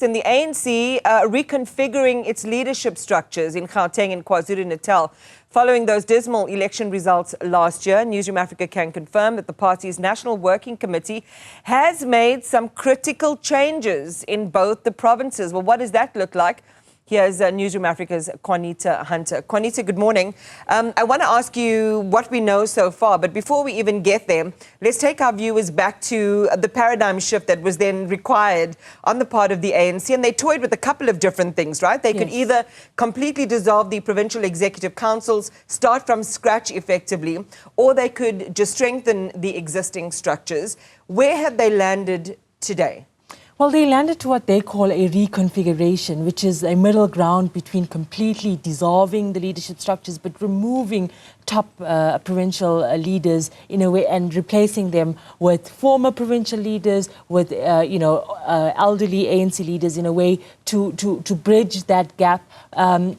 In the ANC reconfiguring its leadership structures in Gauteng and KwaZulu-Natal. Following those dismal election results last year, Newzroom Afrika can confirm that the party's National Working Committee has made some critical changes in both the provinces. Well, what does that look like? Here's Newzroom Afrika's Qaanitah Hunter. Qaanitah, good morning. I want to ask you what we know so far, but before we even get there, let's take our viewers back to the paradigm shift that was then required on the part of the ANC. And they toyed with a couple of different things, right? They could either completely dissolve the provincial executive councils, start from scratch effectively, or they could just strengthen the existing structures. Where have they landed today? Well, they landed to what they call a reconfiguration, which is a middle ground between completely dissolving the leadership structures but removing top provincial leaders in a way and replacing them with former provincial leaders, with elderly ANC leaders in a way to bridge that gap.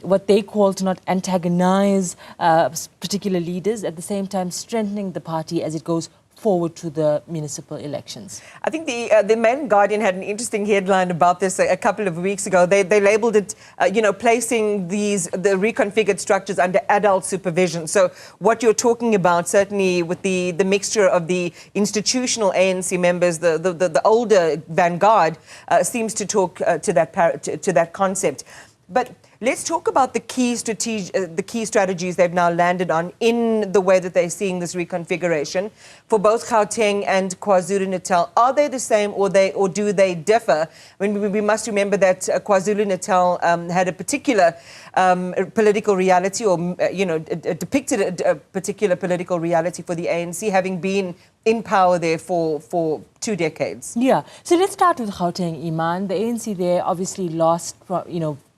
What they call to not antagonize particular leaders, at the same time strengthening the party as it goes forward to the municipal elections. I think the Main Guardian had an interesting headline about this a couple of weeks ago. They labelled it, placing the reconfigured structures under adult supervision. So what you're talking about, certainly with the mixture of the institutional ANC members, the older vanguard, seems to talk to that concept. But let's talk about the key strategies they've now landed on in the way that they're seeing this reconfiguration for both Gauteng and KwaZulu-Natal. Are they the same, or do they differ? I mean, we must remember that KwaZulu-Natal had a particular political reality, or depicted a particular political reality for the ANC, having been in power there for 2 decades. Yeah. So let's start with Gauteng, Iman. The ANC there obviously lost,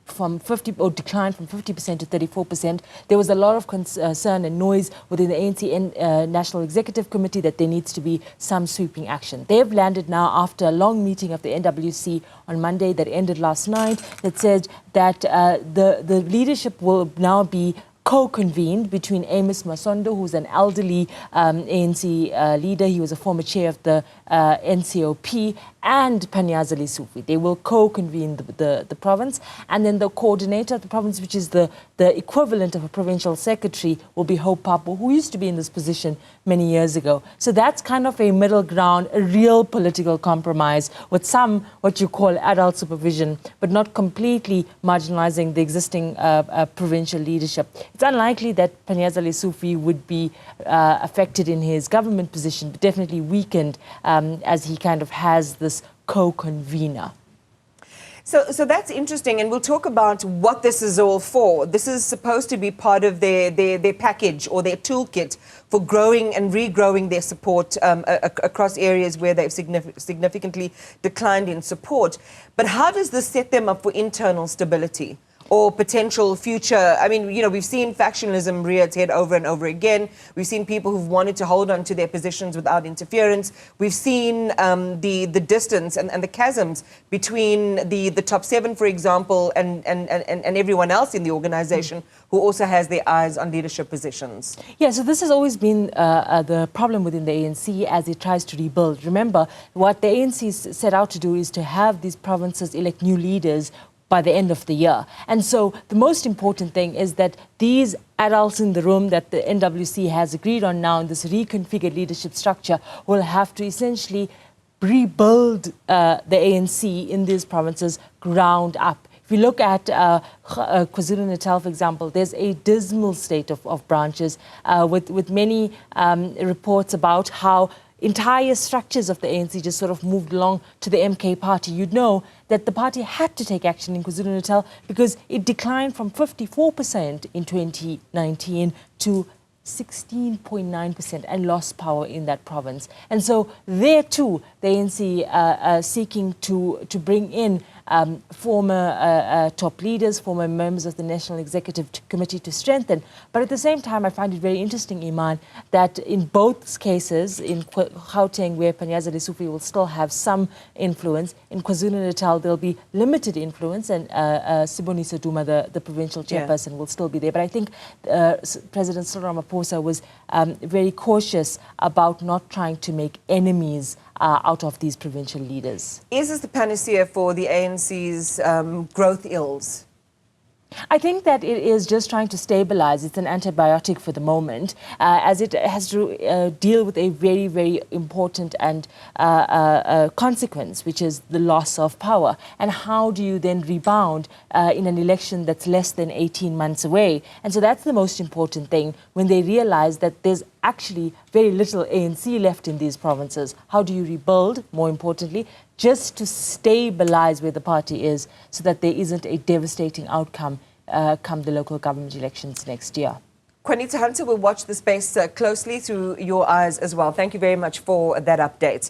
from 50 or declined from 50% to 34%. There was a lot of concern and noise within the ANC and National Executive Committee that there needs to be some sweeping action. They've landed now after a long meeting of the NWC on Monday that ended last night that said that the leadership will now be co-convened between Amos Masondo, who's an elderly ANC leader. He was a former chair of the NCOP, and Panyaza Lesufi. They will co-convene the province, and then the coordinator of the province, which is the equivalent of a provincial secretary, will be Hope Papo, who used to be in this position many years ago. So that's kind of a middle ground, a real political compromise with some what you call adult supervision, but not completely marginalizing the existing provincial leadership. It's unlikely that Panyaza Lesufi would be affected in his government position, but definitely weakened as he kind of has this co-convener. So that's interesting, and we'll talk about what this is all for. This is supposed to be part of their package or their toolkit for growing and regrowing their support across areas where they've significantly declined in support. But how does this set them up for internal stability or potential future? I mean, we've seen factionalism rear its head over and over again. We've seen people who've wanted to hold on to their positions without interference. We've seen the distance and the chasms between the top 7, for example, and everyone else in the organization who also has their eyes on leadership positions. Yeah, so this has always been the problem within the ANC as it tries to rebuild. Remember, what the ANC set out to do is to have these provinces elect new leaders by the end of the year. And so the most important thing is that these adults in the room that the NWC has agreed on now in this reconfigured leadership structure will have to essentially rebuild the ANC in these provinces ground up. If you look at KwaZulu-Natal, for example, there's a dismal state of branches with many reports about how entire structures of the ANC just sort of moved along to the MK party. You'd know that the party had to take action in KwaZulu-Natal because it declined from 54% in 2019 to 16.9% and lost power in that province. And so there too, the ANC seeking to bring in former top leaders, former members of the National Executive Committee to strengthen. But at the same time, I find it very interesting, Iman, that in both cases, in Gauteng, where Panyaza Lesufi will still have some influence, in KwaZulu-Natal, there'll be limited influence, and Sibonisa Duma, the provincial chairperson, will still be there. But I think President Cyril Ramaphosa was very cautious about not trying to make enemies out of these provincial leaders. Is this the panacea for the ANC's growth ills? I think that it is just trying to stabilize. It's an antibiotic for the moment, as it has to deal with a very, very important and consequence, which is the loss of power. And how do you then rebound in an election that's less than 18 months away? And so that's the most important thing, when they realize that there's actually very little ANC left in these provinces. How do you rebuild, more importantly, just to stabilize where the party is, so that there isn't a devastating outcome come the local government elections next year. Qaanitah Hunter will watch the space closely through your eyes as well. Thank you very much for that update.